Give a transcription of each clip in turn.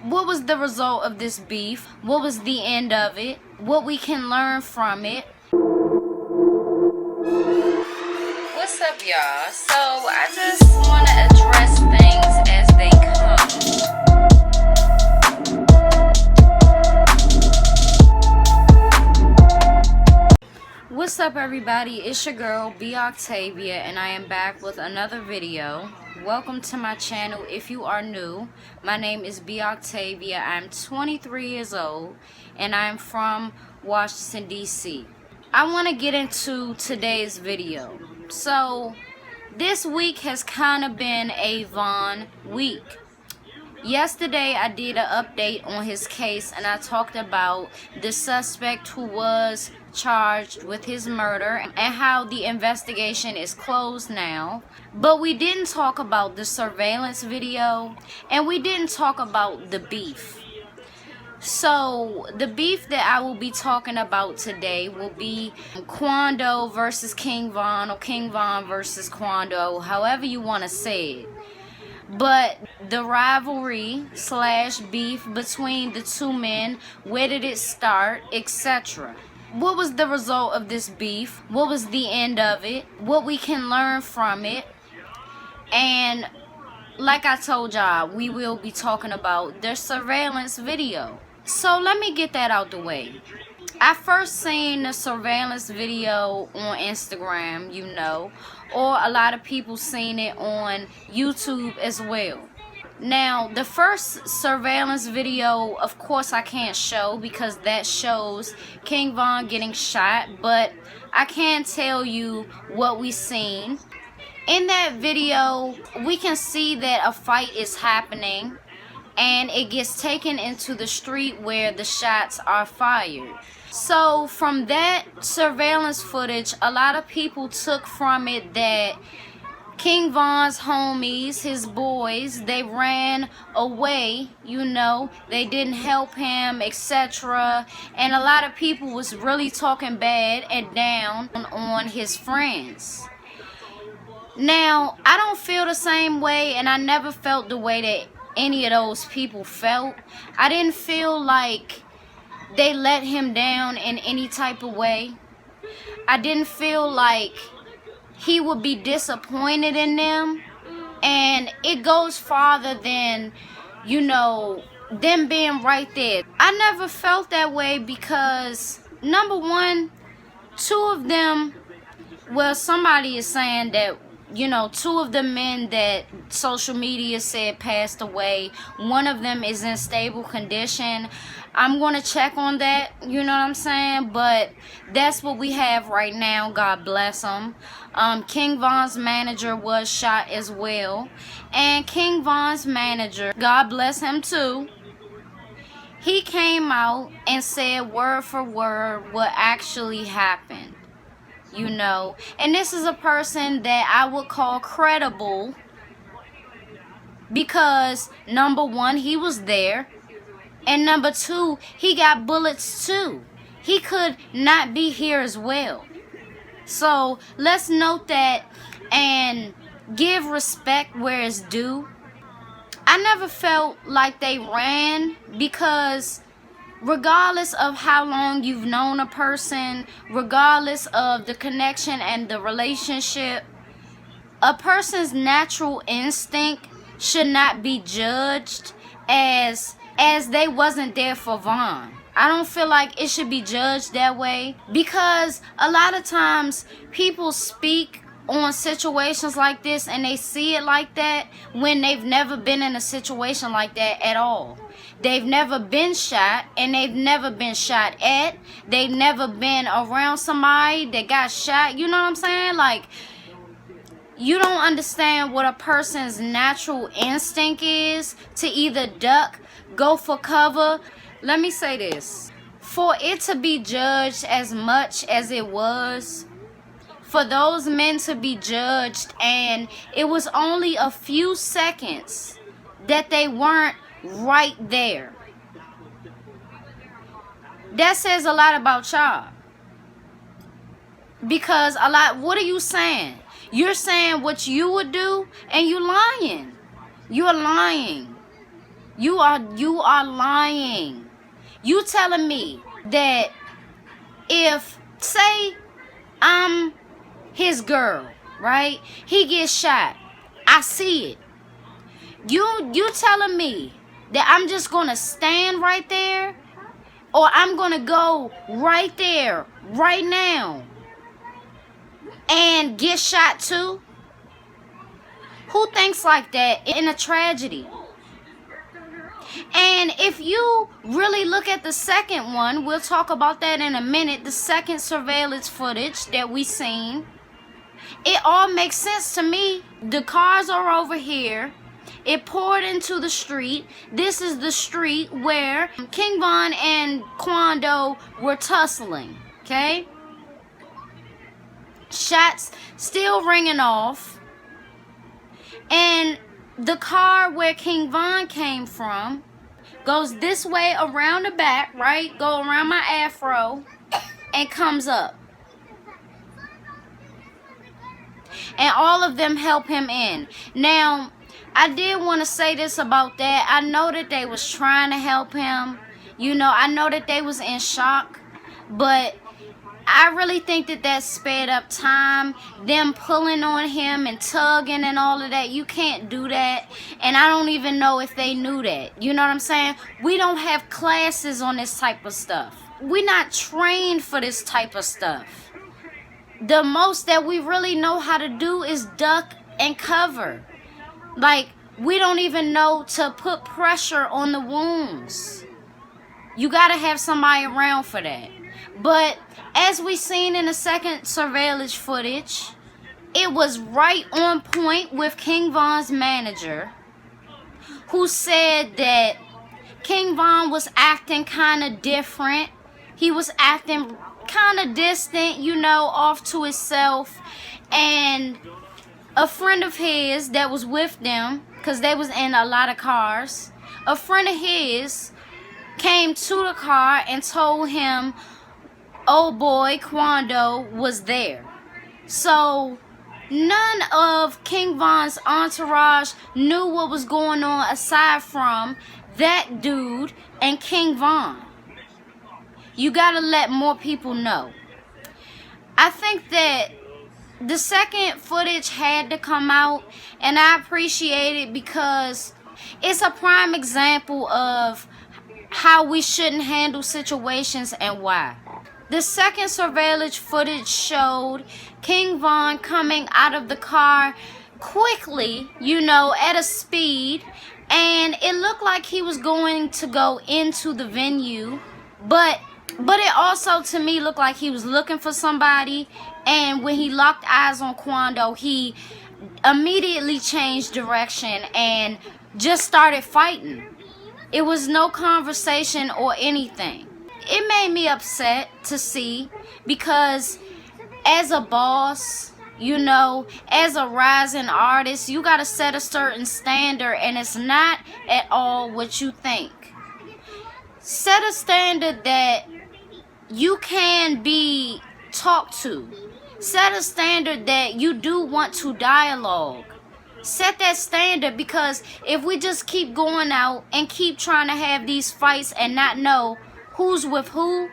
What was the result of this beef? What was the end of it? What we can learn from it? What's up, y'all? So I just want to address things as they come. What's up, everybody? It's your girl B Octavia, and I am back with another video. Welcome to my channel. If you are new, my name is B Octavia. I'm 23 years old and I'm from Washington, D.C. I want to get into today's video. So this week has kind of been a Vaughn week. Yesterday I did an update on his case and I talked about the suspect who was charged with his murder and how the investigation is closed now. But we didn't talk about the surveillance video and we didn't talk about the beef. So the beef that I will be talking about today will be Quando versus King Von, or King Von versus Quando, however you want to say it. But the rivalry / beef between the two men, where did it start, etc. What was the result of this beef? What was the end of it? What we can learn from it? And like I told y'all, we will be talking about the surveillance video. So let me get that out the way. I first seen the surveillance video on Instagram, you know, or a lot of people seen it on YouTube as well. Now, the first surveillance video, of course, I can't show because that shows King Von getting shot, but I can tell you what we seen. In that video, we can see that a fight is happening and it gets taken into the street where the shots are fired. So from that surveillance footage, a lot of people took from it that King Von's homies, his boys, they ran away, you know, they didn't help him, etc. And a lot of people was really talking bad and down on his friends. Now, I don't feel the same way, and I never felt the way that any of those people felt. I didn't feel like they let him down in any type of way. I didn't feel like he would be disappointed in them. And it goes farther than, you know, them being right there. I never felt that way because, number one, two of them, well, somebody is saying that, you know, two of the men that social media said passed away, one of them is in stable condition. I'm going to check on that, you know what I'm saying? But that's what we have right now. God bless him. King Von's manager was shot as well. And King Von's manager, God bless him too, he came out and said word for word what actually happened. You know, and this is a person that I would call credible because number one, he was there, and number two, he got bullets too. He could not be here as well. So let's note that and give respect where it's due. I never felt like they ran because regardless of how long you've known a person, regardless of the connection and the relationship, a person's natural instinct should not be judged as they wasn't there for Vaughn. I don't feel like it should be judged that way because a lot of times people speak on situations like this and they see it like that when they've never been in a situation like that at all. They've never been shot and they've never been shot at. They've never been around somebody that got shot. You know what I'm saying? Like, you don't understand what a person's natural instinct is to either duck, go for cover. Let me say this. For it to be judged as much as it was, for those men to be judged, and it was only a few seconds that they weren't right there, that says a lot about y'all. Because what are you saying? You're saying what you would do, and you're lying. You're lying. You are lying. You telling me that if, say, I'm his girl, right? He gets shot. I see it. You telling me that I'm just gonna stand right there, or I'm gonna go right there, right now, and get shot too? Who thinks like that in a tragedy? And if you really look at the second one, we'll talk about that in a minute, the second surveillance footage that we seen, it all makes sense to me. The cars are over here. It poured into the street. This is the street where King Von and Quando were tussling, okay? Shots still ringing off. And the car where King Von came from goes this way around the back, right? Go around my afro and comes up. And all of them help him in. Now, I did want to say this about that. I know that they was trying to help him. You know, I know that they was in shock. But I really think that that sped up time. Them pulling on him and tugging and all of that. You can't do that. And I don't even know if they knew that. You know what I'm saying? We don't have classes on this type of stuff. We're not trained for this type of stuff. The most that we really know how to do is duck and cover. Like, we don't even know to put pressure on the wounds. You gotta have somebody around for that. But as we seen in the second surveillance footage, it was right on point with King Von's manager, who said that King Von was acting kind of different. He was acting kind of distant, you know, off to himself. And a friend of his that was with them, because they was in a lot of cars, a friend of his came to the car and told him old boy Quando was there. So none of King Von's entourage knew what was going on aside from that dude and King Von. You gotta let more people know. I think that the second footage had to come out, and I appreciate it because it's a prime example of how we shouldn't handle situations and why. The second surveillance footage showed King Von coming out of the car quickly, you know, at a speed, and it looked like he was going to go into the venue, but it also to me looked like he was looking for somebody. And when he locked eyes on Quando, he immediately changed direction and just started fighting. It was no conversation or anything. It made me upset to see, because as a boss, you know, as a rising artist, you got to set a certain standard, and it's not at all what you think. Set a standard that you can be talked to. Set a standard that you do want to dialogue. Set that standard, because if we just keep going out and keep trying to have these fights and not know who's with who,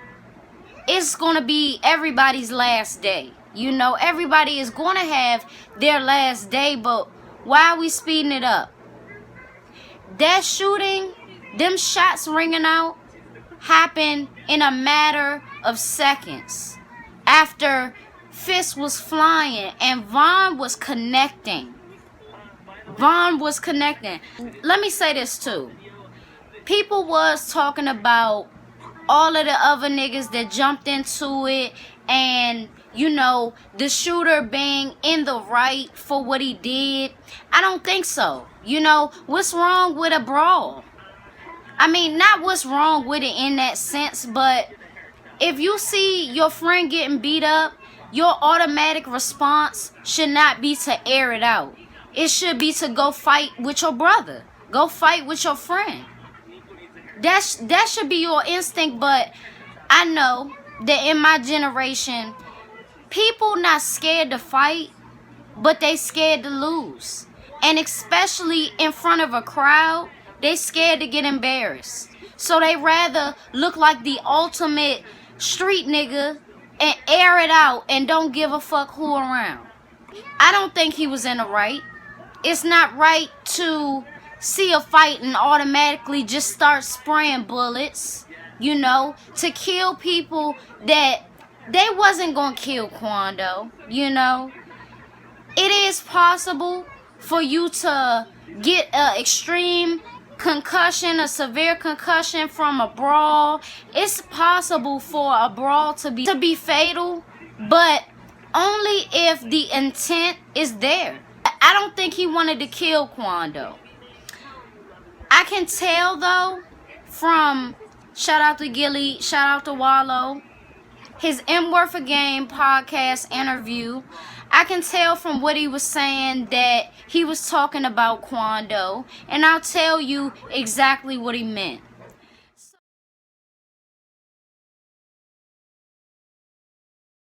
it's going to be everybody's last day. You know, everybody is going to have their last day, but why are we speeding it up? That shooting, them shots ringing out, happened in a matter of seconds after fist was flying and Von was connecting. Von was connecting. Let me say this too. People was talking about all of the other niggas that jumped into it, and you know, the shooter being in the right for what he did. I don't think so. You know, what's wrong with a brawl? I mean, not what's wrong with it in that sense, but if you see your friend getting beat up, your automatic response should not be to air it out. It should be to go fight with your brother. Go fight with your friend. That should be your instinct, but I know that in my generation, people not scared to fight, but they scared to lose. And especially in front of a crowd, They scared to get embarrassed. So they rather look like the ultimate street nigga and air it out and don't give a fuck who around. I don't think he was in the right. It's not right to see a fight and automatically just start spraying bullets, you know, to kill people that they wasn't gonna kill Quando, you know. It is possible for you to get an extreme concussion, a severe concussion from a brawl. It's possible for a brawl to be fatal, but only if the intent is there. I don't think he wanted to kill Quando. I can tell though from shout out to Gilly, shout out to Wallow, his M Worth a Game podcast interview, I can tell from what he was saying that he was talking about Quando, and I'll tell you exactly what he meant.